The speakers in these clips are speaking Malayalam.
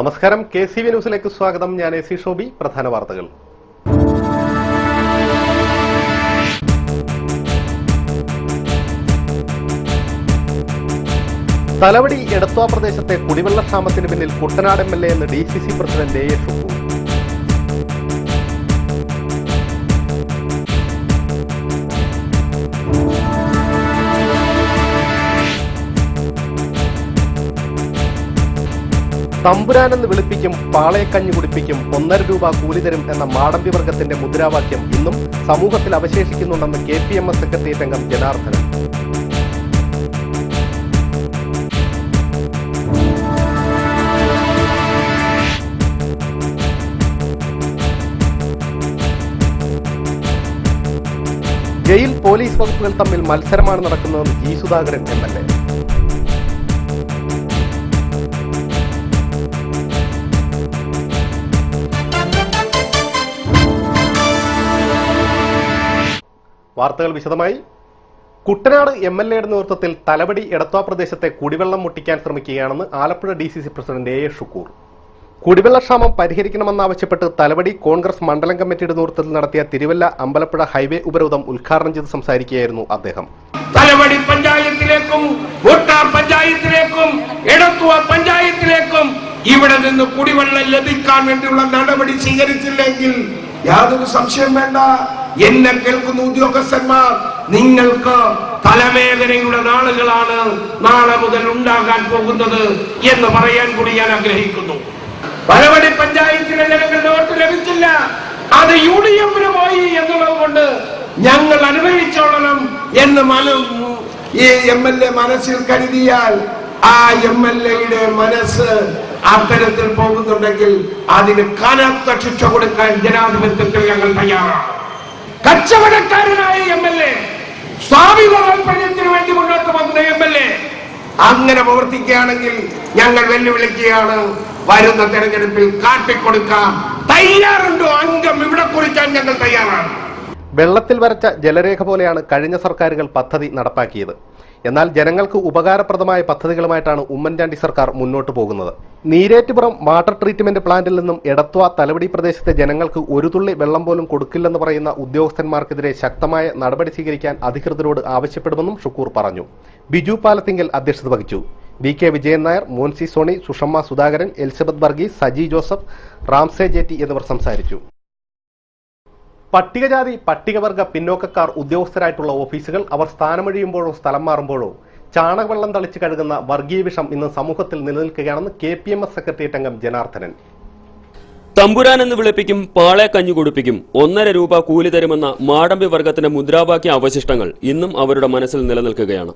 നമസ്കാരം, KCV ന്യൂസിലേക്ക് സ്വാഗതം. ഞാൻ AC ഷോബി. പ്രധാന വാർത്തകൾ. തലവടി എടത്വ പ്രദേശത്തെ കുടിവെള്ളക്ഷാമത്തിന് പിന്നിൽ കുട്ടനാട് MLA എന്ന് DCC പ്രസിഡന്റ് A. ഷുക്കൂർ. തമ്പുരാനെന്ന് വിളിപ്പിക്കും, പാളയക്കഞ്ഞി കുടിപ്പിക്കും, 1.5 രൂപ കൂലി തരും എന്ന മാടമ്പി വർഗത്തിന്റെ മുദ്രാവാക്യം ഇന്നും സമൂഹത്തിൽ അവശേഷിക്കുന്നുണ്ടെന്ന് KPMS സെക്രട്ടേറിയറ്റ് അംഗം ജനാർദ്ദനൻ. ജയിൽ പോലീസ് വകുപ്പുകൾ തമ്മിൽ മത്സരമാണ് നടക്കുന്നതെന്ന് G. സുധാകരൻ MLA. വാർത്തകൾ വിശദമായി. കുട്ടനാട് MLAയുടെ നേതൃത്വത്തിൽ തലവടി എടത്വ പ്രദേശത്തെ കുടിവെള്ളം മുട്ടിക്കാൻ ശ്രമിക്കുകയാണെന്ന് Alappuzha DCC president A. Shukoor. കുടിവെള്ളക്ഷാമം പരിഹരിക്കണമെന്നാവശ്യപ്പെട്ട് തലവടി കോൺഗ്രസ് മണ്ഡലം കമ്മിറ്റിയുടെ നേതൃത്വത്തിൽ നടത്തിയ തിരുവല്ല അമ്പലപ്പുഴ ഹൈവേ ഉപരോധം ഉദ്ഘാടനം ചെയ്ത് സംസാരിക്കുകയായിരുന്നു അദ്ദേഹം. തലവടി പഞ്ചായത്തിലേക്കും വോട്ടാർ പഞ്ചായത്തിലേക്കും എടത്വ പഞ്ചായത്തിലേക്കും ഇവിടെ നിന്ന് കുടിവെള്ളം ലഭിക്കാൻ വേണ്ടിയുള്ള നടപടി സ്വീകരിച്ചില്ലെങ്കിൽ യാതൊരു സംശയം വേണ്ട, എന്നെ കേൾക്കുന്ന ഉദ്യോഗസ്ഥന്മാർ, നിങ്ങൾക്ക് തലവേദനയുടെ നാളുകളാണ് നാളെ മുതൽ ഉണ്ടാകാൻ പോകുന്നത് എന്ന് പറയാൻ കൂടി ഞാൻ ആഗ്രഹിക്കുന്നു. തലവടി പഞ്ചായത്തിലെ ജനങ്ങളുടെ വോട്ട് ലഭിച്ചില്ല, അത് UDF-ന് പോയി എന്നുള്ളത് കൊണ്ട് ഞങ്ങൾ അനുഭവിച്ചോളണം എന്ന് ഈ MLA മനസ്സിൽ കരുതിയാൽ ആ MLAയുടെ മനസ്സ് അത്തരത്തിൽ പോകുന്നുണ്ടെങ്കിൽ അതിന് കനത്ത ശിക്ഷ കൊടുക്കാൻ ജനാധിപത്യത്തിൽ ഞങ്ങൾ തയ്യാറാണ്. കച്ചവടക്കാരനായ MLA, സ്വാമിക താല്പര്യത്തിന് വേണ്ടി മുന്നോട്ട് വന്ന MLA അങ്ങനെ പ്രവർത്തിക്കുകയാണെങ്കിൽ ഞങ്ങൾ വെല്ലുവിളിക്കുകയാണ്. വരുന്ന തെരഞ്ഞെടുപ്പിൽ കാട്ടിക്കൊടുക്കാം. തയ്യാറുണ്ടോ അംഗം ഇവിടെ കുറിക്കാൻ ഞങ്ങൾ തയ്യാറാണ്. വെള്ളത്തിൽ വരച്ച ജലരേഖ പോലെയാണ് കഴിഞ്ഞ സർക്കാരുകൾ പദ്ധതി നടപ്പാക്കിയത്. എന്നാൽ ജനങ്ങൾക്ക് ഉപകാരപ്രദമായ പദ്ധതികളുമായിട്ടാണ് ഉമ്മൻചാണ്ടി സർക്കാർ മുന്നോട്ട് പോകുന്നത്. നീരേറ്റുപുറം വാട്ടർ ട്രീറ്റ്മെന്റ് പ്ലാന്റിൽ നിന്നും എടത്വ തലവടി പ്രദേശത്തെ ജനങ്ങൾക്ക് ഒരു തുള്ളി വെള്ളം പോലും കൊടുക്കില്ലെന്ന് പറയുന്ന ഉദ്യോഗസ്ഥന്മാർക്കെതിരെ ശക്തമായ നടപടി സ്വീകരിക്കാൻ അധികൃതരോട് ആവശ്യപ്പെടുമെന്നും ഷുക്കൂർ പറഞ്ഞു. ബിജു പാലത്തിങ്കൽ അധ്യക്ഷത വഹിച്ചു. VK Vijayan Nair, Moncy Sony, Sushamma Sudhakaran, Elizabeth Varghese, Saji Joseph, Ramsay ജേറ്റി എന്നിവർ സംസാരിച്ചു. പട്ടികജാതി പട്ടികവർഗ പിന്നോക്കക്കാർ ഉദ്യോഗസ്ഥരായിട്ടുള്ള ഓഫീസുകൾ അവർ സ്ഥാനമൊഴിയുമ്പോഴോ സ്ഥലം മാറുമ്പോഴോ ചാണകവെള്ളം തളിച്ച് കഴുകുന്ന വർഗീയ വിഷം ഇന്ന് സമൂഹത്തിൽ നിലനിൽക്കുകയാണെന്ന് KPMS സെക്രട്ടേറിയറ്റ് അംഗം ജനാർദ്ദനൻ. തമ്പുരാനെന്ന് വിളിപ്പിക്കും, പാളയക്കഞ്ഞി കുടിപ്പിക്കും, 1.5 രൂപ കൂലി തരുമെന്ന മാടമ്പി വർഗത്തിന്റെ മുദ്രാവാക്യ അവശിഷ്ടങ്ങൾ ഇന്നും അവരുടെ മനസ്സിൽ നിലനിൽക്കുകയാണ്.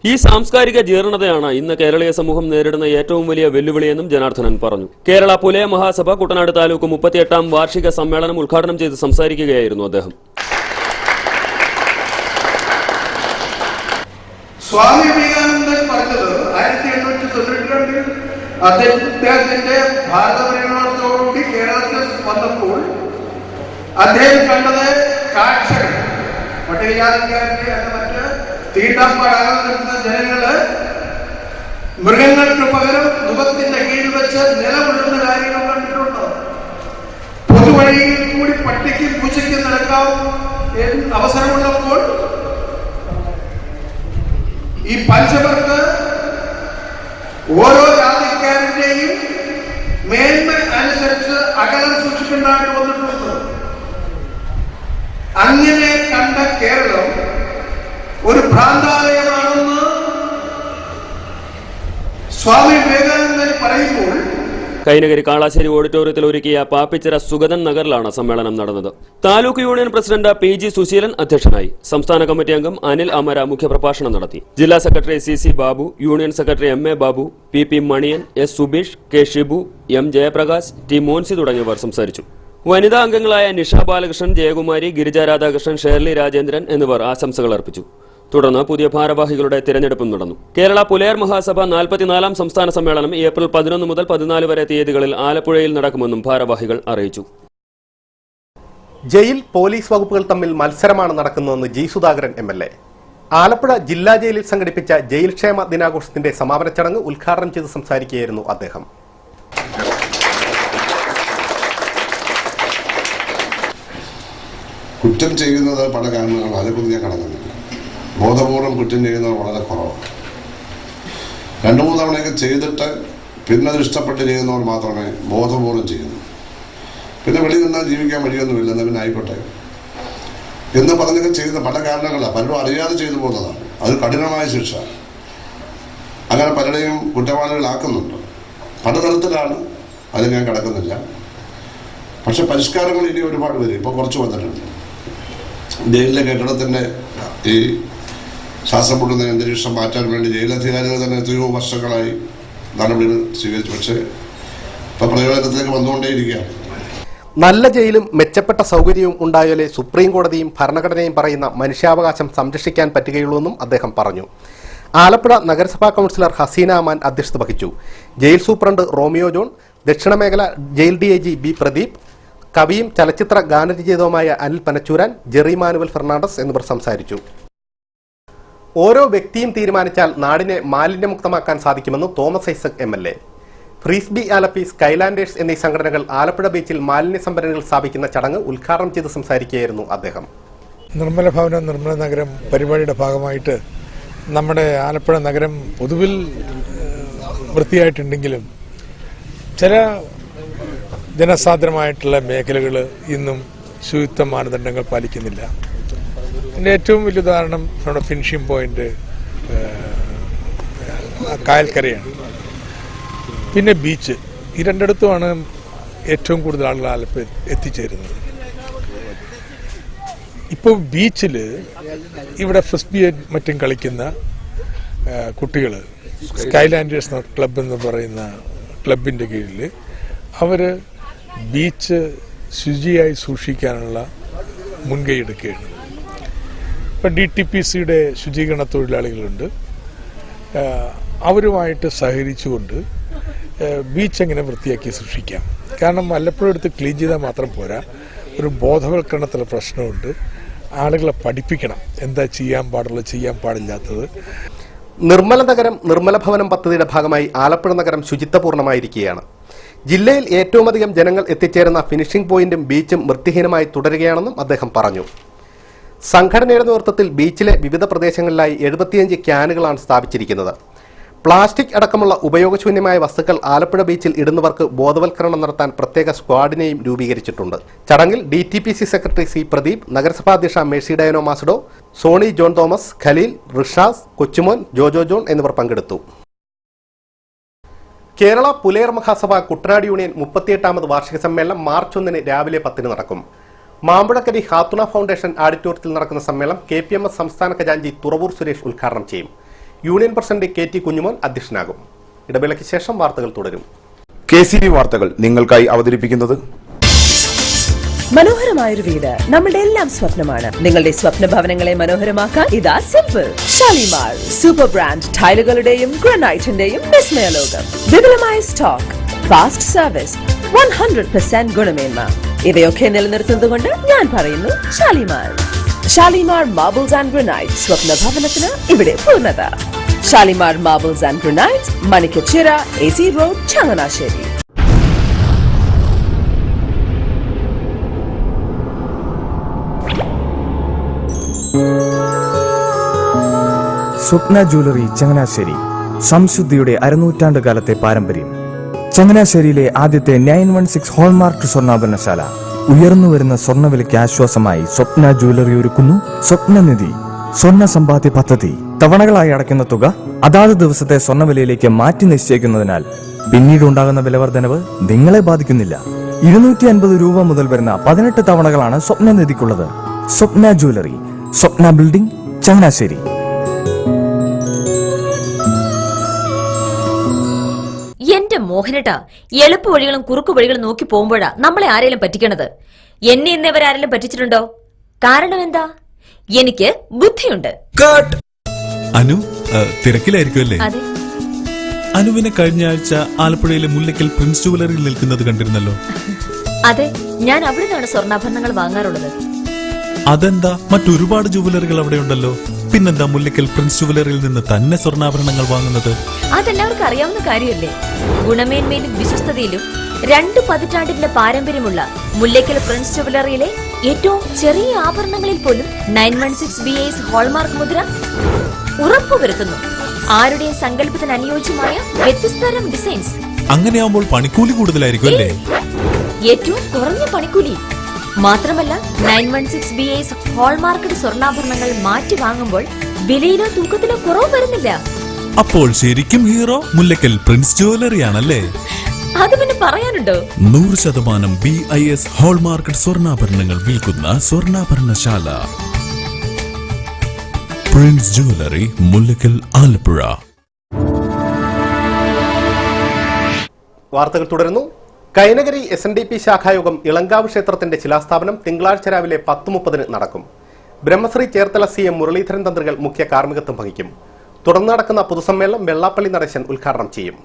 ഈ സാംസ്കാരിക ജീർണതയാണ് ഇന്ന് കേരളീയ സമൂഹം നേരിടുന്ന ഏറ്റവും വലിയ വെല്ലുവിളിയെന്നും ജനാർദ്ദനൻ പറഞ്ഞു. കേരള പുലയ മഹാസഭ കുട്ടനാട് താലൂക്ക് 38ാം വാർഷിക സമ്മേളനം ഉദ്ഘാടനം ചെയ്ത് സംസാരിക്കുകയായിരുന്നു അദ്ദേഹം. സ്വാമി വിവേകാനന്ദൻ പറഞ്ഞത് 1892 അദ്ദേഹത്തിന്റെ ഭാരതപരിണാമത്തോടുകൂടി കേരളത്തിൽ വന്നപ്പോൾ അദ്ദേഹം കണ്ടത് കാഴ്ചകൾ, പട്ടികജാതിക്കാരുടെ മറ്റ് തീട്ടപ്പാടാകാൻ നിൽക്കുന്ന ജനങ്ങള് മൃഗങ്ങൾക്ക് പകരം മുഖത്തിന്റെ കീഴിൽ വെച്ച് നിലകൊള്ളുന്ന കാര്യങ്ങൾ കണ്ടിട്ടുണ്ട്. പൊതുവഴിയിൽ കൂടി പട്ടിക്കും പൂച്ചയ്ക്കും നടക്കാൻ അവസരമുള്ളപ്പോൾ ഈ പഞ്ചവർക്ക് ഓരോ ജാതിക്കാരന്റെയും മേന്മ അനുസരിച്ച് അകലം സൂക്ഷിക്കേണ്ടതായിട്ട് വന്നിട്ടുണ്ട്. അങ്ങനെ കണ്ട കേരളം ഒരു ഭ്രാന്താലയമാണെന്ന് സ്വാമി വിവേകാനന്ദൻ പറയുമ്പോൾ കൈനകരി കാളാശ്ശേരി ഓഡിറ്റോറിയത്തിൽ ഒരുക്കിയ പാപ്പിച്ചിറ സുഗതൻ നഗറിലാണ് സമ്മേളനം നടന്നത്. Taluk union president PG Susheelan അധ്യക്ഷനായി. സംസ്ഥാന കമ്മിറ്റി അംഗം അനിൽ അമര മുഖ്യപ്രഭാഷണം നടത്തി. ജില്ലാ secretary CC Babu, union secretary MA Babu, PP Maniyan, S Subeesh, K Shibu, M Jayaprakash, T Moncy തുടങ്ങിയവർ സംസാരിച്ചു. വനിതാ അംഗങ്ങളായ നിഷ ബാലകൃഷ്ണൻ, ജയകുമാരി, ഗിരിജ രാധാകൃഷ്ണൻ, ഷേർലി രാജേന്ദ്രൻ എന്നിവർ ആശംസകൾ അർപ്പിച്ചു. തുടർന്ന് പുതിയ ഭാരവാഹികളുടെ തിരഞ്ഞെടുപ്പും നടന്നു. കേരള പുലയർ മഹാസഭ 44ാം സംസ്ഥാന സമ്മേളനം ഏപ്രിൽ 11 മുതൽ 14 വരെ തീയതികളിൽ ആലപ്പുഴയിൽ നടക്കുമെന്നും ഭാരവാഹികൾ അറിയിച്ചു. ജയിൽ പോലീസ് വകുപ്പുകൾ തമ്മിൽ മത്സരമാണ് നടക്കുന്നതെന്ന് G. സുധാകരൻ MLA. ആലപ്പുഴ ജില്ലാ ജയിലിൽ സംഘടിപ്പിച്ച ജയിൽ ക്ഷേമ ദിനാഘോഷത്തിന്റെ സമാപന ചടങ്ങ് ഉദ്ഘാടനം ചെയ്ത് സംസാരിക്കുകയായിരുന്നു അദ്ദേഹം. കുറ്റം ചെയ്യുന്നത് പല കാരണങ്ങളാണ്, അതേക്കുറിച്ച് ഞാൻ കടക്കുന്നില്ല. ബോധപൂർവം കുറ്റം ചെയ്യുന്നത് വളരെ കുറവാണ്. 2-3 തവണയൊക്കെ ചെയ്തിട്ട് പിന്നെ അത് ഇഷ്ടപ്പെട്ട് ചെയ്യുന്നവർ മാത്രമേ ബോധപൂർവം ചെയ്യുന്നു. പിന്നെ വെളിയിൽ നിന്നാൽ ജീവിക്കാൻ വഴിയൊന്നുമില്ല, എന്നാൽ പിന്നെ ആയിക്കോട്ടെ എന്ന് പറഞ്ഞൊക്കെ ചെയ്യുന്ന പല കാരണങ്ങളാണ്. പലരും അറിയാതെ ചെയ്തു പോകുന്നതാണ്. അത് കഠിനമായ ശിക്ഷ. അങ്ങനെ പലരെയും കുറ്റവാളികളാക്കുന്നുണ്ട്. പലതരത്തിലാണ്, അത് ഞാൻ കടക്കുന്നില്ല. പക്ഷെ പരിഷ്കാരങ്ങൾ ഇനി ഒരുപാട് വരും. ഇപ്പോൾ കുറച്ച് വന്നിട്ടുണ്ട്. ജയിലിലെ കെട്ടിടത്തിൻ്റെ ഈ ശ്വാസം പൊട്ടുന്ന അന്തരീക്ഷം മാറ്റാൻ വേണ്ടി ജയിലധികാരികൾ തന്നെ എത്രയോ വർഷങ്ങളായി നടപടികൾ സ്വീകരിച്ചു. പക്ഷേ ഇപ്പം പ്രയോജനത്തിലേക്ക് വന്നുകൊണ്ടേയിരിക്കുകയാണ്. നല്ല ജയിലും മെച്ചപ്പെട്ട സൗകര്യവും ഉണ്ടായാലേ സുപ്രീം കോടതിയും ഭരണഘടനയും പറയുന്ന മനുഷ്യാവകാശം സംരക്ഷിക്കാൻ പറ്റുകയുള്ളൂവെന്നും അദ്ദേഹം പറഞ്ഞു. ആലപ്പുഴ നഗരസഭാ കൗൺസിലർ ഹസീന അമാൻ അധ്യക്ഷത വഹിച്ചു. ജയിൽ സൂപ്രണ്ട് റോമിയോ ജോൺ, ദക്ഷിണമേഖല ജയിൽ DIG B പ്രദീപ്, കവിയും ചലച്ചിത്ര ഗാനരചയിതാവുമായ Anil Panachooran, Jerry Manuel Fernandez എന്നിവർ സംസാരിച്ചു. ഓരോ വ്യക്തിയും തീരുമാനിച്ചാൽ നാടിനെ മാലിന്യമുക്തമാക്കാൻ സാധിക്കുമെന്ന് Thomas Isaac MLA. Frisbee Alleppey, Skylanders എന്നീ സംഘടനകൾ ആലപ്പുഴ ബീച്ചിൽ മാലിന്യ സംഭരണികൾ സ്ഥാപിക്കുന്ന ചടങ്ങ് ഉദ്ഘാടനം ചെയ്ത് സംസാരിക്കുകയായിരുന്നു അദ്ദേഹം. നിർമ്മല ഭവനം നിർമ്മല നഗരം പരിപാടിയുടെ ഭാഗമായിട്ട് നമ്മുടെ ആലപ്പുഴ നഗരം പൊതുവിൽ വൃത്തിയായിട്ടുണ്ടെങ്കിലും ചില ജനസാന്ദ്രമായിട്ടുള്ള മേഖലകൾ ഇന്നും ശുചിത്വ മാനദണ്ഡങ്ങൾ പാലിക്കുന്നില്ല. ഇതിൻ്റെ ഏറ്റവും വലിയ ഉദാഹരണം നമ്മുടെ ഫിനിഷിംഗ് പോയിന്റ് കായൽക്കരയാണ്. പിന്നെ ബീച്ച്. ഈ രണ്ടിടത്തുമാണ് ഏറ്റവും കൂടുതൽ ആളുകൾ ആലപ്പുഴ എത്തിച്ചേരുന്നത്. ഇപ്പോൾ ബീച്ചിൽ ഇവിടെ ഫ്രിസ്ബി മറ്റും കളിക്കുന്ന കുട്ടികൾ സ്കൈലാൻഡേഴ്സ് ക്ലബ് എന്ന് പറയുന്ന ക്ലബിൻ്റെ കീഴിൽ അവർ ബീച്ച് ശുചിയായി സൂക്ഷിക്കാനുള്ള മുൻകൈ എടുക്കുകയാണ്. ഇപ്പം DTPCയുടെ ശുചീകരണ തൊഴിലാളികളുണ്ട്. അവരുമായിട്ട് സഹകരിച്ചുകൊണ്ട് ബീച്ച് എങ്ങനെ വൃത്തിയാക്കി സൂക്ഷിക്കാം. കാരണം വല്ലപ്പോഴും എടുത്ത് ക്ലീൻ ചെയ്താൽ മാത്രം പോരാ, ഒരു ബോധവൽക്കരണത്തിലുള്ള പ്രശ്നമുണ്ട്. ആളുകളെ പഠിപ്പിക്കണം എന്താ ചെയ്യാൻ പാടുള്ളത്, ചെയ്യാൻ പാടില്ലാത്തത്. നിർമ്മല നഗരം നിർമ്മല ഭവനം പദ്ധതിയുടെ ഭാഗമായി ആലപ്പുഴ നഗരം ശുചിത്വപൂർണ്ണമായിരിക്കുകയാണ്. ജില്ലയിൽ ഏറ്റവും അധികം ജനങ്ങൾ എത്തിച്ചേരുന്ന ഫിനിഷിംഗ് പോയിന്റും ബീച്ചും വൃത്തിഹീനമായി തുടരുകയാണെന്നും അദ്ദേഹം പറഞ്ഞു. സംഘടനയുടെ നേതൃത്വത്തിൽ ബീച്ചിലെ വിവിധ പ്രദേശങ്ങളിലായി 75 ക്യാനുകളാണ് സ്ഥാപിച്ചിരിക്കുന്നത്. പ്ലാസ്റ്റിക് അടക്കമുള്ള ഉപയോഗശൂന്യമായ വസ്തുക്കൾ ആലപ്പുഴ ബീച്ചിൽ ഇടുന്നവർക്ക് ബോധവൽക്കരണം നടത്താൻ പ്രത്യേക സ്ക്വാഡിനെയും രൂപീകരിച്ചിട്ടുണ്ട്. ചടങ്ങിൽ DTPC സെക്രട്ടറി C പ്രദീപ്, നഗരസഭാ അധ്യക്ഷ Mercy Diano Macedo, Sony John Thomas, Khaleel, Rishas, Kochumon, Jojo John എന്നിവർ പങ്കെടുത്തു. കേരള പുലയർ മഹാസഭ കുട്ടനാട് യൂണിയൻ 38ാമത് വാർഷിക സമ്മേളനം മാർച്ച് 1 രാവിലെ 10 നടക്കും. മാമ്പഴക്കരി ഹാത്തുണ ഫൗണ്ടേഷൻ ഓഡിറ്റോറിയത്തിൽ നടക്കുന്ന സമ്മേളനം KPMS സംസ്ഥാന ഖജാൻജി തുറവൂർ സുരേഷ് ഉദ്ഘാടനം ചെയ്യും. യൂണിയൻ പ്രസിഡന്റ് KT കുഞ്ഞുമോൻ അധ്യക്ഷനാകും. ഇടവേളയ്ക്ക് ശേഷം വാർത്തകൾ തുടരും. KCB വാർത്തകൾ നിങ്ങൾക്കായി അവതരിപ്പിക്കുന്നത് മനോഹരമായൊരു വീട് നമ്മുടെ എല്ലാം സ്വപ്നമാണ്. നിങ്ങളുടെ സ്വപ്ന ഭവനങ്ങളെ മനോഹരമാക്കാൻ ഇതാ സിമ്പിൾ. ഷാലിമാർ സൂപ്പർ ബ്രാൻഡ് ടൈലുകളുടെയും ഗ്രാനൈറ്റിന്റെയും വിസ്മയ ലോകം. വിപുലമായ സ്റ്റോക്ക്, ഫാസ്റ്റ് സർവീസ്, 100% ഗുണമേന്മ ഇവയൊക്കെ നിലനിർത്തുന്നതുകൊണ്ട് ഞാൻ പറയുന്നു Shalimar. Shalimar marbles and granite. സ്വപ്ന ഭവനത്തിന് ഇവിടെ പൂർണ്ണത. Shalimar marbles and granite, Manikkachira, AC road, Changanassery. Swapna jewellery Changanassery. സംശുദ്ധിയുടെ അരനൂറ്റാണ്ട് കാലത്തെ പാരമ്പര്യം. ചങ്ങനാശ്ശേരിയിലെ ആദ്യത്തെ 916 ഹോൾമാർക്ക് സ്വർണ്ണാഭരണശാല. ഉയർന്നുവരുന്ന സ്വർണ്ണവിലയ്ക്ക് ആശ്വാസമായി സ്വപ്ന ജ്വല്ലറി ഒരുക്കുന്നു സ്വപ്നനിധി സ്വർണ്ണ സമ്പാദ്യ പദ്ധതി. തവണകളായി അടയ്ക്കുന്ന തുക അതാത് ദിവസത്തെ സ്വർണ്ണവിലയിലേക്ക് മാറ്റി നിശ്ചയിക്കുന്നതിനാൽ പിന്നീട് ഉണ്ടാകുന്ന വിലവർദ്ധനവ് നിങ്ങളെ ബാധിക്കുന്നില്ല. 250 രൂപ മുതൽ വരുന്ന 18 തവണകളാണ് സ്വപ്നനിധിക്കുള്ളത്. സ്വപ്ന ജ്വല്ലറി, സ്വപ്ന ബിൽഡിംഗ്, ചങ്ങനാശ്ശേരി. എന്റെ മോഹനേട്ടാ, എളുപ്പ വഴികളും കുറുക്കു വഴികളും നോക്കി പോകുമ്പോഴാ നമ്മളെ ആരെങ്കിലും പറ്റിക്കണത്. എന്നെ ഇന്നവരാരെങ്കിലും പറ്റിച്ചിട്ടുണ്ടോ? കാരണം എന്താ? എനിക്ക് ബുദ്ധിയുണ്ട്. അനു തിരക്കിലായിരിക്കുമല്ലേ? അതെ. അനുവിനെ കഴിഞ്ഞ ആഴ്ച ആലപ്പുഴയിലെ മുല്ലയ്ക്കൽ പ്രിൻസ് ജുവലറിയിൽ നിൽക്കുന്നത് കണ്ടിരുന്നല്ലോ. അതെ, ഞാൻ അവിടെ നിന്നാണ് സ്വർണ്ണാഭരണങ്ങൾ വാങ്ങാറുള്ളത്. അതെന്താ, മറ്റൊരുപാട് ജുവലറികൾ അവിടെ ഉണ്ടല്ലോ. പിന്നെന്താ മുല്ലയ്ക്കൽ പ്രിൻസ് ജുവലറിയിൽ നിന്ന് തന്നെ സ്വർണ്ണാഭരണങ്ങൾ വാങ്ങുന്നത്? അതെല്ലാവർക്കും അറിയാവുന്ന കാര്യമല്ലേ. ഗുണമേന്മയിലും വിശ്വസ്തതയിലും 2 പതിറ്റാണ്ടിന്റെ പാരമ്പര്യമുള്ള മുല്ലയ്ക്കൽ പ്രിൻസ് ജുവലറിയിലെ ഏറ്റവും ചെറിയ ആഭരണങ്ങളിൽ പോലും 916 BIS ഹോൾമാർക്ക് മുദ്ര ഉറപ്പുവരുത്തുന്നു. ആരുടെയും സങ്കല്പത്തിന് അനുയോജ്യമായ വ്യത്യസ്തതരം ഡിസൈൻസ്. അങ്ങനെയാവുമ്പോൾ പണിക്കൂലി കൂടുതലായിരിക്കും അല്ലേ? ഏറ്റവും കുറഞ്ഞ പണിക്കൂലി മാത്രമല്ല, 916 BIS ഹോൾമാർക്കഡ് സ്വർണ്ണാഭരണങ്ങൾ മാറ്റി വാങ്ങുമ്പോൾ വിലയിലോ തൂക്കത്തിലോ കുറവ് വരുന്നില്ല. അപ്പോൾ ശരിക്കും ഹീറോ മുല്ലയ്ക്കൽ പ്രിൻസ് ജുവലറി ആണല്ലേ? അത് പിന്നെ പറയാനുണ്ടോ? 100% BIS ഹോൾമാർക്കഡ് സ്വർണ്ണാഭരണങ്ങൾ വിൽക്കുന്ന സ്വർണ്ണാഭരണശാല പ്രിൻസ് ജുവലറി, മുല്ലയ്ക്കൽ, ആലപ്പുഴ. വാർത്തകൾ തുടരുന്നു. കൈനകരി SNDP ശാഖായോഗം ഇളങ്കാവ് ക്ഷേത്രത്തിന്റെ ശിലാസ്ഥാപനം തിങ്കളാഴ്ച രാവിലെ 10:30 നടക്കും. ബ്രഹ്മശ്രീ ചേർത്തല CM മുരളീധരൻ തന്ത്രികൾ മുഖ്യ കാർമ്മികത്വം വഹിക്കും. തുടർന്ന് നടക്കുന്ന പൊതുസമ്മേളനം വെള്ളാപ്പള്ളി നടേശൻ ഉദ്ഘാടനം ചെയ്യും.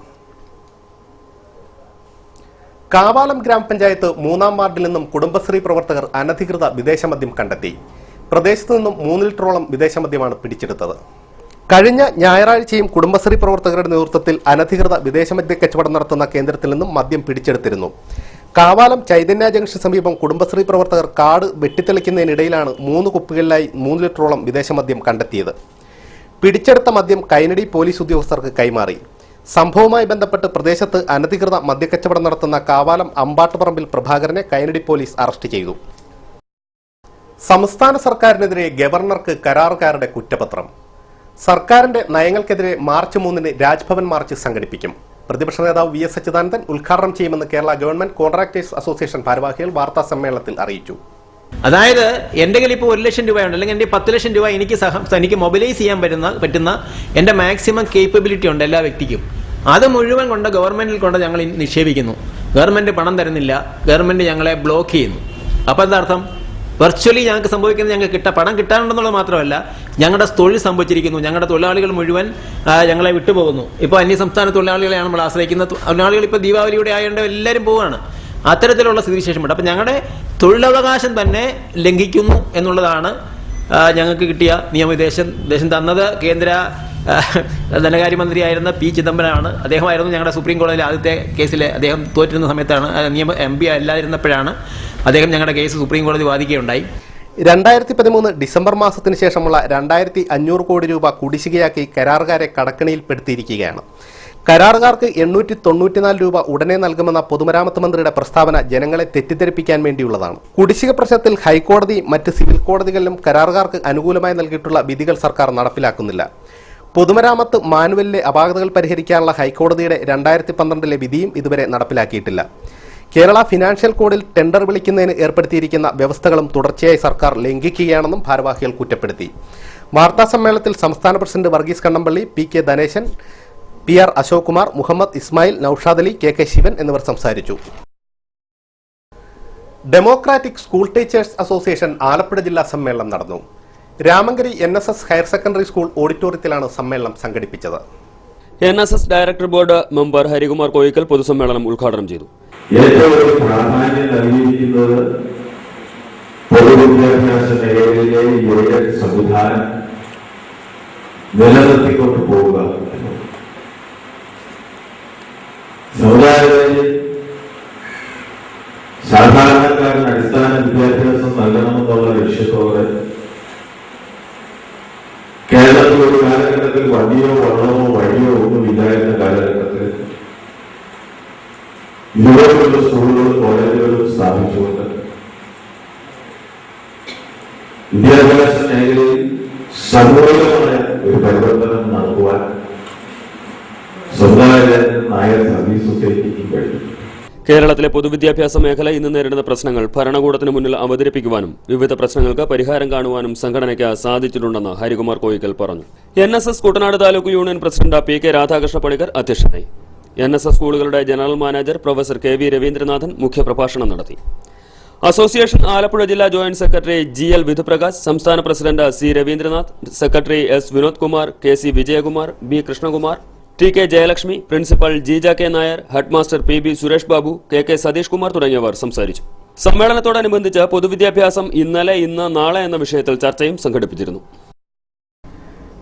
കാവാലം ഗ്രാമപഞ്ചായത്ത് 3-ാം വാർഡിൽ നിന്നും കുടുംബശ്രീ പ്രവർത്തകർ അനധികൃത വിദേശമദ്യം കണ്ടെത്തി. പ്രദേശത്തു നിന്നും 3 ലിറ്ററോളം വിദേശമദ്യമാണ് പിടിച്ചെടുത്തത്. കഴിഞ്ഞ ഞായറാഴ്ചയും കുടുംബശ്രീ പ്രവർത്തകരുടെ നേതൃത്വത്തിൽ അനധികൃത വിദേശമദ്യ കച്ചവടം നടത്തുന്ന കേന്ദ്രത്തിൽ നിന്നും മദ്യം പിടിച്ചെടുത്തിരുന്നു. കാവാലം ചൈതന്യ ജംഗ്ഷന് സമീപം കുടുംബശ്രീ പ്രവർത്തകർ കാട് വെട്ടിത്തെളിക്കുന്നതിനിടയിലാണ് 3 കുപ്പികളിലായി 3 ലിറ്ററോളം വിദേശമദ്യം കണ്ടെത്തിയത്. പിടിച്ചെടുത്ത മദ്യം കൈനടി പോലീസ് ഉദ്യോഗസ്ഥർക്ക് കൈമാറി. സംഭവവുമായി ബന്ധപ്പെട്ട് പ്രദേശത്ത് അനധികൃത മദ്യക്കച്ചവടം നടത്തുന്ന കാവാലം അമ്പാട്ടുപറമ്പിൽ പ്രഭാകരനെ കൈനടി പോലീസ് അറസ്റ്റ് ചെയ്തു. സംസ്ഥാന സർക്കാരിനെതിരെ ഗവർണർക്ക് കരാറുകാരുടെ കുറ്റപത്രം. സർക്കാരിന്റെ നയങ്ങൾക്കെതിരെ മാർച്ച് 3-ന് രാജ്ഭവൻ മാർച്ച് സംഘടിപ്പിക്കും. പ്രതിപക്ഷ നേതാവ് VS അച്യുതാനന്ദൻ ഉദ്ഘാടനം ചെയ്യുമെന്ന് കേരള ഗവൺമെന്റ് കോൺട്രാക്ടേഴ്സ് അസോസിയേഷൻ ഭാരവാഹികൾ വാർത്താ സമ്മേളനത്തിൽ അറിയിച്ചു. അതായത് എൻ്റെ കയ്യിൽ ഇപ്പോൾ 1 ലക്ഷം രൂപയുണ്ട്, അല്ലെങ്കിൽ എൻ്റെ 10 ലക്ഷം രൂപ എനിക്ക് മൊബിലൈസ് ചെയ്യാൻ പറ്റുന്ന എൻ്റെ മാക്സിമം കേപ്പബിലിറ്റി ഉണ്ട് എല്ലാ വ്യക്തിക്കും. അത് മുഴുവൻ കൊണ്ട് ഗവൺമെന്റിൽ കൊണ്ട് ഞങ്ങൾ നിക്ഷേപിക്കുന്നു. ഗവൺമെന്റ് പണം തരുന്നില്ല, ഗവൺമെന്റ് ഞങ്ങളെ ബ്ലോക്ക് ചെയ്യുന്നു. അപ്പോൾ എന്താർത്ഥം? വെർച്വലി ഞങ്ങൾക്ക് സംഭവിക്കുന്നത് ഞങ്ങൾക്ക് പണം കിട്ടാനുണ്ടെന്നുള്ളത് മാത്രമല്ല, ഞങ്ങളുടെ തൊഴിൽ സംഭവിച്ചിരിക്കുന്നു. ഞങ്ങളുടെ തൊഴിലാളികൾ മുഴുവൻ ഞങ്ങളെ വിട്ടുപോകുന്നു. ഇപ്പോൾ അന്യസംസ്ഥാന തൊഴിലാളികളെയാണ് നമ്മൾ ആശ്രയിക്കുന്നത്. തൊഴിലാളികൾ ഇപ്പോൾ ദീപാവലിയുടെ ആയതുകൊണ്ട് എല്ലാവരും പോവുകയാണ്. അത്തരത്തിലുള്ള സ്ഥിതിവിശേഷമുണ്ട്. അപ്പം ഞങ്ങളുടെ തൊഴിലവകാശം തന്നെ ലംഘിക്കുന്നു എന്നുള്ളതാണ് ഞങ്ങൾക്ക് കിട്ടിയ നിയമനിർദ്ദേശം. തന്നത് കേന്ദ്ര ധനകാര്യമന്ത്രിയായിരുന്ന P. ചിദംബരമാണ്. അദ്ദേഹമായിരുന്നു ഞങ്ങളുടെ സുപ്രീം കോടതിയിലെ ആദ്യത്തെ കേസിൽ അദ്ദേഹം തോറ്റിരുന്ന സമയത്താണ്, MP അല്ലാതിരുന്നപ്പോഴാണ് അദ്ദേഹം ഞങ്ങളുടെ കേസ് സുപ്രീം കോടതി വാദിക്കുകയുണ്ടായി. 2013 ഡിസംബർ മാസത്തിന് ശേഷമുള്ള 2500 കോടി രൂപ കുടിശ്ശികയാക്കി കരാറുകാരെ കടക്കണിയിൽപ്പെടുത്തിയിരിക്കുകയാണ്. കരാറുകാർക്ക് 894 രൂപ ഉടനെ നൽകുമെന്ന പൊതുമരാമത്ത് മന്ത്രിയുടെ പ്രസ്താവന ജനങ്ങളെ തെറ്റിദ്ധരിപ്പിക്കാൻ വേണ്ടിയുള്ളതാണ്. കുടിശ്ശിക പ്രശ്നത്തിൽ ഹൈക്കോടതി മറ്റ് സിവിൽ കോടതികളിലും കരാറുകാർക്ക് അനുകൂലമായി നൽകിയിട്ടുള്ള വിധികൾ സർക്കാർ നടപ്പിലാക്കുന്നില്ല. പൊതുമരാമത്ത് മാനുവലിലെ അപാകതകൾ പരിഹരിക്കാനുള്ള ഹൈക്കോടതിയുടെ 2012 വിധിയും ഇതുവരെ നടപ്പിലാക്കിയിട്ടില്ല. കേരള ഫിനാൻഷ്യൽ കോഡിൽ ടെൻഡർ വിളിക്കുന്നതിന് ഏർപ്പെടുത്തിയിരിക്കുന്ന വ്യവസ്ഥകളും തുടർച്ചയായി സർക്കാർ ലംഘിക്കുകയാണെന്നും ഭാരവാഹികൾ കുറ്റപ്പെടുത്തി. വാർത്താസമ്മേളനത്തിൽ സംസ്ഥാന president Varghese Kannampally, PK Dhaneshan, PR Ashok Kumar, Muhammad Ismail, Noushad Ali, KK Shivan എന്നിവർ സംസാരിച്ചു. Democratic school teachers association Alappuzha ജില്ലാ സമ്മേളനം നടന്നു. Ramankary NSS higher secondary school ഓഡിറ്റോറിയത്തിലാണ് സമ്മേളനം സംഘടിപ്പിച്ചത്. NSS director board member Harikumar Koickal പൊതുസമ്മേളനം ഉദ്ഘാടനം ചെയ്തു. ഏറ്റവും പ്രാധാന്യം നൽകിയിരിക്കുന്നത് പൊതുവിദ്യാഭ്യാസ മേഖലയിലെ ഈ സംവിധാനം നിലനിർത്തിക്കൊണ്ട് പോവുക. സമുദായത്തിൽ സാധാരണക്കാരന് അടിസ്ഥാന വിദ്യാഭ്യാസം നൽകണമെന്നുള്ള ലക്ഷ്യത്തോടെ കേരളത്തിൽ ഒരു കാലഘട്ടത്തിൽ വണ്ടിയോ വള്ളമോ വഴിയോ ഒന്നും ഇല്ലായിരുന്ന കാലഘട്ടത്തിൽ ഇതുപോലുള്ള സ്കൂളുകളും കോളേജുകളും സ്ഥാപിച്ചുകൊണ്ട് വിദ്യാഭ്യാസ മേഖലയിൽ സമൂലമായ ഒരു പരിവർത്തനം നടത്തുവാൻ സ്വന്തമായ നായർ സർവീസ് സൊസൈറ്റിക്ക് കഴിഞ്ഞു. കേരളത്തിലെ പൊതുവിദ്യാഭ്യാസ മേഖല ഇന്ന് നേരിടുന്ന പ്രശ്നങ്ങൾ ഭരണകൂടത്തിന് മുന്നിൽ അവതരിപ്പിക്കുവാനും വിവിധ പ്രശ്നങ്ങൾക്ക് പരിഹാരം കാണുവാനും സംഘടനയ്ക്ക് സാധിച്ചിട്ടുണ്ടെന്ന് ഹരികുമാർ കോയിക്കൽ പറഞ്ഞു. NSS Kuttanad taluk union president PK Radhakrishna Panicker അധ്യക്ഷനായി. NSS സ്കൂളുകളുടെ general manager professor KV Ravindranathan മുഖ്യപ്രഭാഷണം നടത്തി. അസോസിയേഷൻ ആലപ്പുഴ ജില്ലാ ജോയിന്റ് സെക്രട്ടറി GL വിധുപ്രകാശ്, സംസ്ഥാന president C. Raveendranath, secretary S. Vinod Kumar, KC Vijayakumar, B. Krishnakumar, TK Jayalakshmi, principal G. K. Nair, headmaster PB Suresh Babu, KK Satheesh Kumar തുടങ്ങിയവർ സംസാരിച്ചു. സമ്മേളനത്തോടനുബന്ധിച്ച് പൊതുവിദ്യാഭ്യാസം ഇന്നലെ, ഇന്ന്, നാളെ എന്ന വിഷയത്തിൽ ചർച്ചയും സംഘടിപ്പിച്ചിരുന്നു.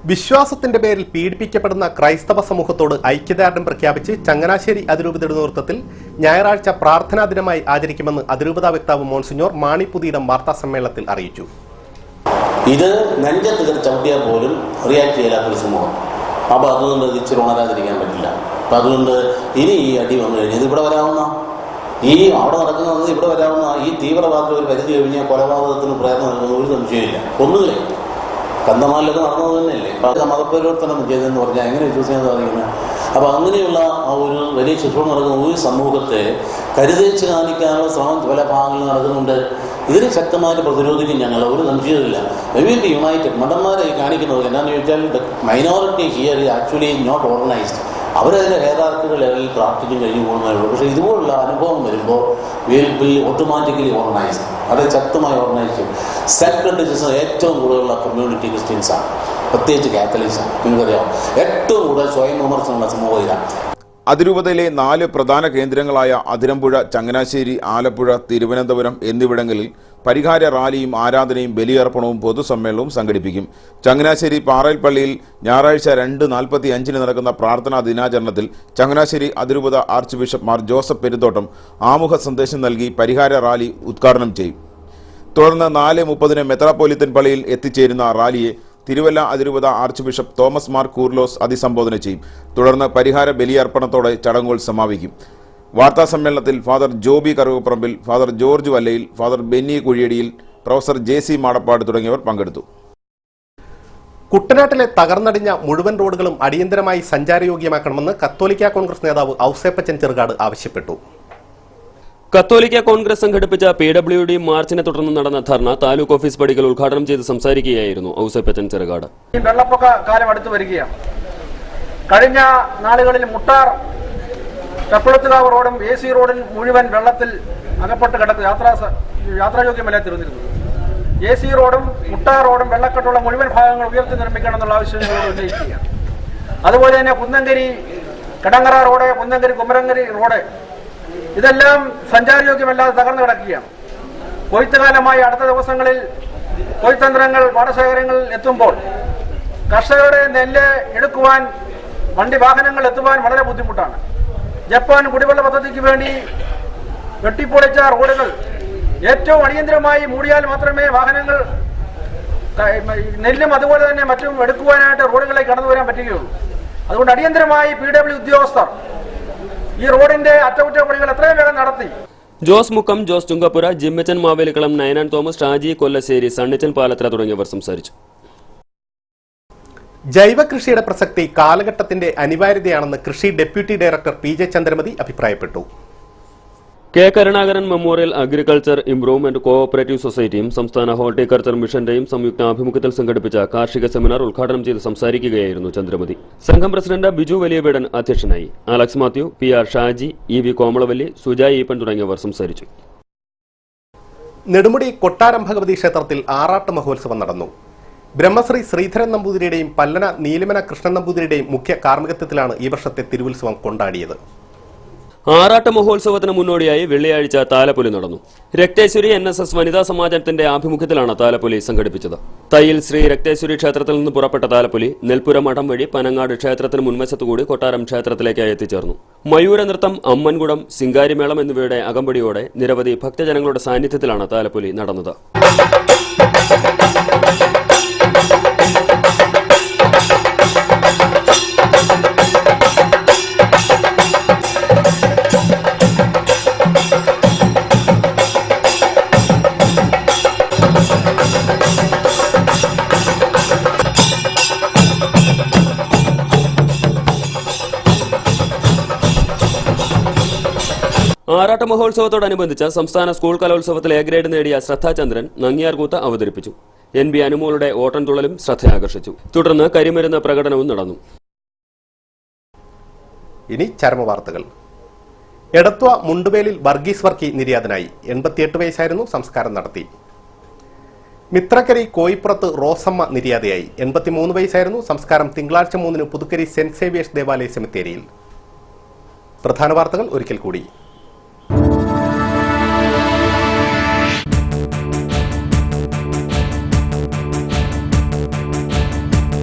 വിശ്വാസത്തിന്റെ പേരിൽ പീഡിപ്പിക്കപ്പെടുന്ന ക്രൈസ്തവ സമൂഹത്തോട് ഐക്യദാർഢ്യം പ്രഖ്യാപിച്ച് ചങ്ങനാശ്ശേരി അതിരൂപതയുടെ നേതൃത്വത്തിൽ ഞായറാഴ്ച പ്രാർത്ഥനാ ദിനമായി ആചരിക്കുമെന്ന് അതിരൂപതാ വക്താവ് മോൺസിഞ്ഞോർ മാണി പുതിയിടം വാർത്താ സമ്മേളനത്തിൽ അറിയിച്ചു. ഇത് നെഞ്ചത്ത് ചവിട്ടിയാൽ പോലും റിയാക്ട് ചെയ്യാത്തൊരു സമൂഹം. അപ്പോൾ അതുകൊണ്ട് ഇച്ചിരി ഉണരാതിരിക്കാൻ പറ്റില്ല. അപ്പം അതുകൊണ്ട് ഇനി ഈ അടി വന്നു കഴിഞ്ഞാൽ ഇത് ഇവിടെ വരാവുന്ന അവിടെ നടക്കുന്നത് ഇവിടെ വരാവുന്ന ഈ തീവ്രവാദത്തിൽ ഒരു പരിധി കഴിഞ്ഞാൽ കൊലപാതകത്തിന് പ്രേരണ നൽകുന്ന ഒരു സംശയമില്ല. ഒന്നുമില്ല, കന്തമാലിലൊക്കെ നടന്നത് തന്നെയല്ലേ. അപ്പം മതപരിവർത്തനം ചെയ്തതെന്ന് പറഞ്ഞാൽ എങ്ങനെ വിശ്വസിക്കാൻ സാധിക്കുന്നത്? അപ്പോൾ അങ്ങനെയുള്ള ആ ഒരു വലിയ ശുശ്രൂഷ നടക്കുന്ന ഒരു സമൂഹത്തെ കരുതേച്ച് കാണിക്കാനുള്ള ശ്രമം പല ഭാഗങ്ങളിൽ നടക്കുന്നുണ്ട്. ഇതിന് ശക്തമായിട്ട് പ്രതിരോധിക്കും ഞങ്ങൾ, ഒരു സംശയമില്ല. We will be united. മതന്മാരെ കാണിക്കുന്നത് എന്താണെന്ന് ചോദിച്ചാൽ minority here is actually not organized. അവരതിൻ്റെ ഹെയറാർക്കികൾ ലെവലിൽ പ്രാർത്ഥിക്കും കഴിഞ്ഞു പോകുന്നതേ ഉള്ളൂ. പക്ഷേ ഇതുപോലുള്ള അനുഭവം വരുമ്പോൾ വിൽ ഓട്ടോമാറ്റിക്കലി ഓർഗനൈസ്ഡ്, വളരെ ശക്തമായി ഓർഗനൈസ് ചെയ്യും. സെൽഫ് ക്രിറ്റിസിസം ഏറ്റവും കൂടുതലുള്ള കമ്മ്യൂണിറ്റി ക്രിസ്ത്യൻസാണ്, പ്രത്യേകിച്ച് കാത്തലിക്സാണ്. നിങ്ങൾക്കറിയാം, ഏറ്റവും കൂടുതൽ സ്വയം വിമർശനമുള്ള സമൂഹം ഇതാണ്. അതിരൂപതയിലെ 4 പ്രധാന കേന്ദ്രങ്ങളായ അതിരമ്പുഴ, ചങ്ങനാശ്ശേരി, ആലപ്പുഴ, തിരുവനന്തപുരം എന്നിവിടങ്ങളിൽ പരിഹാര റാലിയും ആരാധനയും ബലിയർപ്പണവും പൊതുസമ്മേളനവും സംഘടിപ്പിക്കും. ചങ്ങനാശ്ശേരി പാറയിൽ പള്ളിയിൽ ഞായറാഴ്ച 2:45 നടക്കുന്ന പ്രാർത്ഥനാ ദിനാചരണത്തിൽ ചങ്ങനാശ്ശേരി അതിരൂപത arch bishop Mar Joseph Perumthottam ആമുഖ സന്ദേശം നൽകി പരിഹാര റാലി ഉദ്ഘാടനം ചെയ്യും. തുടർന്ന് 4:30 മെത്രാപ്പോലിത്തൻ പള്ളിയിൽ എത്തിച്ചേരുന്ന റാലിയെ തിരുവല്ല അതിരൂപത archbishop Thomas Mar Koorilos അഭിസംബോധന ചെയ്യും. തുടർന്ന് പരിഹാര ബലിയർപ്പണത്തോടെ ചടങ്ങുകൾ സമാപിക്കും. വാർത്താ സമ്മേളനത്തിൽ ഫാദർ ജോബി കറുകപ്പറമ്പിൽ, ഫാദർ ജോർജ് വല്ലയിൽ, ഫാദർ ബെന്നി കുഴിയടിയിൽ, പ്രൊഫസർ JC മാടപ്പാട് തുടങ്ങിയവർ പങ്കെടുത്തു. കുട്ടനാട്ടിലെ തകർന്നടിഞ്ഞ മുഴുവൻ റോഡുകളും അടിയന്തരമായി സഞ്ചാരയോഗ്യമാക്കണമെന്ന് കത്തോലിക്ക കോൺഗ്രസ് നേതാവ് ഔസേപ്പച്ചൻ ചെറുകാട് ആവശ്യപ്പെട്ടു. കത്തോലിക്ക കോൺഗ്രസ് സംഘടിപ്പിച്ച PWD മാർച്ചിനെ തുടർന്ന് നടന്ന ധർണ താലൂക്ക് ഓഫീസ് പടികൾ ഉദ്ഘാടനം ചെയ്ത് സംസാരിക്കുകയായിരുന്നു ഔസേപ്പച്ചൻ ചെറുകാട്. വെള്ളപ്പൊക്ക കാലം അടുത്തു വരികയാണ്. കഴിഞ്ഞ നാളുകളിൽ മുട്ടാർ ചപ്പളത്തുകാവ് റോഡും AC റോഡിൽ മുഴുവൻ വെള്ളത്തിൽ അകപ്പെട്ട് കിടക്കുക, യാത്രായോഗ്യമല്ല തീർന്നിരുന്നു. AC റോഡും മുട്ടാർ റോഡും വെള്ളക്കെട്ടുള്ള മുഴുവൻ ഭാഗങ്ങൾ ഉയർത്തി നിർമ്മിക്കണം എന്നുള്ള ആവശ്യം ഞങ്ങൾ ഉന്നയിക്കുകയാണ്. അതുപോലെ തന്നെ കുന്നങ്കരി കടങ്ങറ റോഡ്, കുന്നങ്കരി കുമരങ്കരി റോഡ് ഇതെല്ലാം സഞ്ചാരയോഗ്യമല്ലാതെ തകർന്നു കിടക്കുകയാണ്. കൊയ്ത്തുകാലമായി അടുത്ത ദിവസങ്ങളിൽ കൊയ്ത്തന്ത്രങ്ങൾ പാടശേഖരങ്ങളിൽ എത്തുമ്പോൾ കർഷകരുടെ നെല്ല് എടുക്കുവാൻ വാഹനങ്ങൾ എത്തുവാൻ വളരെ ബുദ്ധിമുട്ടാണ്. ജപ്പാൻ കുടിവെള്ള പദ്ധതിക്ക് വേണ്ടി വെട്ടിപ്പൊളിച്ച റോഡുകൾ ഏറ്റവും അടിയന്തരമായി മൂടിയാൽ മാത്രമേ വാഹനങ്ങൾ നെല്ലും അതുപോലെ തന്നെ മറ്റും എടുക്കുവാനായിട്ട് റോഡുകളിലേക്ക് കടന്നു വരാൻ പറ്റുകയുള്ളൂ. അതുകൊണ്ട് അടിയന്തരമായി PW ഉദ്യോഗസ്ഥർ ഈ റോഡിന്റെ അറ്റകുറ്റപ്പണികൾ എത്രയും വേഗം നടത്തി. ജോസ് മുക്കം, ജോസ് ചുങ്കപ്പുര, ജിമ്മച്ചൻ മാവേലിക്കളം, നയനാൻ തോമസ്, ഷാജി കൊല്ലശ്ശേരി, സണ്ണിച്ചൻ പാലത്ര തുടങ്ങിയവർ സംസാരിച്ചു. ജൈവ കൃഷിയുടെ പ്രസക്തി കാലഘട്ടത്തിന്റെ അനിവാര്യതയാണെന്ന് കൃഷി ഡെപ്യൂട്ടി ഡയറക്ടർ PJ ചന്ദ്രമതി അഭിപ്രായപ്പെട്ടു. K Karunakaran memorial agriculture improvement cooperative സൊസൈറ്റിയും സംസ്ഥാന ഹോർട്ടിക്കൾച്ചർ മിഷന്റെയും സംയുക്ത ആഭിമുഖ്യത്തിൽ സംഘടിപ്പിച്ച കാർഷിക സെമിനാർ ഉദ്ഘാടനം ചെയ്ത് സംസാരിക്കുകയായിരുന്നു ചന്ദ്രമതി. സംഘം പ്രസിഡന്റ് ബിജു വലിയവീടൻ അധ്യക്ഷനായി. Alex Mathew, PR Shaji, EV Komalavalli, Sujai Eapen തുടങ്ങിയവർ സംസാരിച്ചു. നെടുമുടി കൊട്ടാരം ഭഗവതി ക്ഷേത്രത്തിൽ ആറാട്ട് മഹോത്സവം നടന്നു. ബ്രഹ്മശ്രീ ശ്രീധരൻ നമ്പൂതിരിയുടെയും പല്ലന നീലിമന കൃഷ്ണൻ നമ്പൂതിരിയുടെയും മുഖ്യ കാർമ്മികത്വത്തിലാണ് ഈ വർഷത്തെ തിരുവുത്സവം കൊണ്ടാടിയത്. ആറാട്ട് മഹോത്സവത്തിന് മുന്നോടിയായി വെള്ളിയാഴ്ച താലപ്പൊലി നടന്നു. രക്തേശ്വരി NSS വനിതാ സമാജത്തിന്റെ ആഭിമുഖ്യത്തിലാണ് താലപ്പൊലി സംഘടിപ്പിച്ചത്. തയ്യിൽ ശ്രീ രക്തേശ്വരി ക്ഷേത്രത്തിൽ നിന്ന് പുറപ്പെട്ട താലപ്പൊലി നെൽപ്പുര മഠം വഴി പനങ്ങാട് ക്ഷേത്രത്തിന് മുൻവശത്തുകൂടി കൊട്ടാരം ക്ഷേത്രത്തിലേക്കായി എത്തിച്ചേർന്നു. മയൂര നൃത്തം, അമ്മൻകുടം, സിംഗാരിമേളം എന്നിവയുടെ അകമ്പടിയോടെ നിരവധി ഭക്തജനങ്ങളുടെ സാന്നിധ്യത്തിലാണ് താലപ്പൊലി നടന്നത്. ആറാട്ട് മഹോത്സവത്തോടനുബന്ധിച്ച് സംസ്ഥാന സ്കൂൾ കലോത്സവത്തിൽ A ഗ്രേഡ് നേടിയ ശ്രദ്ധാചന്ദ്രൻ നങ്ങിയാർകൂത്ത് അവതരിപ്പിച്ചു. NB അനുമോളുടെ ഓട്ടൻതുള്ളലും ശ്രദ്ധയാകർഷിച്ചു. തുടർന്ന് കരിമരുന്ന് പ്രകടനവും നടന്നു. ഇനി ചരമവാർത്തകൾ. എടത്വ മുണ്ടുവേലിൽ വർഗീസ് വർക്കി നിര്യാതനായി. 88 വയസ്സായിരുന്നു. സംസ്കാരം നടത്തി. മിത്രക്കരി കോയിപ്പുറത്ത് റോസമ്മ നിര്യാതയായി. 83 വയസ്സായിരുന്നു. സംസ്കാരം തിങ്കളാഴ്ച 3 പുതുക്കരി സെന്റ് സേവിയേഴ്സ് ദേവാലയ സെമിത്തേരിയിൽ. പ്രധാന വാർത്തകൾ ഒരിക്കൽ കൂടി.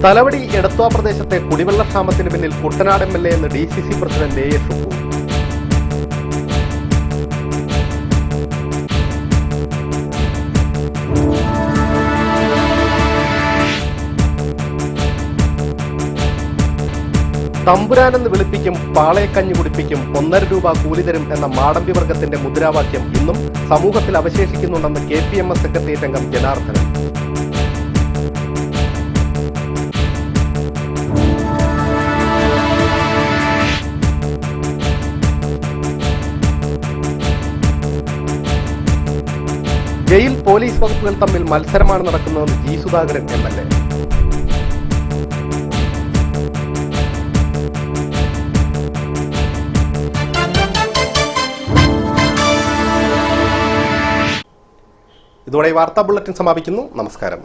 തലവടി എടത്വ പ്രദേശത്തെ കുടിവെള്ളക്ഷാമത്തിന് പിന്നിൽ കുട്ടനാട് MLA എന്ന് DCC പ്രസിഡന്റ് A.S. ഷുക്കൂർ. തമ്പുരാനെന്ന് വിളിപ്പിക്കും, പാളയക്കഞ്ഞി കുടിപ്പിക്കും, 1.5 രൂപ കൂലി തരും എന്ന മാടമ്പി വർഗത്തിന്റെ മുദ്രാവാക്യം ഇന്നും സമൂഹത്തിൽ അവശേഷിക്കുന്നുണ്ടെന്ന് KPMS സെക്രട്ടേറിയറ്റ് അംഗം ജനാർദ്ദനൻ. ജയിൽ പോലീസ് വകുപ്പുകൾ തമ്മിൽ മത്സരമാണ് നടക്കുന്നതെന്ന് G. സുധാകരൻ MLA. ഇതോടെ വാർത്താ ബുള്ളറ്റിൻ സമാപിക്കുന്നു. നമസ്കാരം.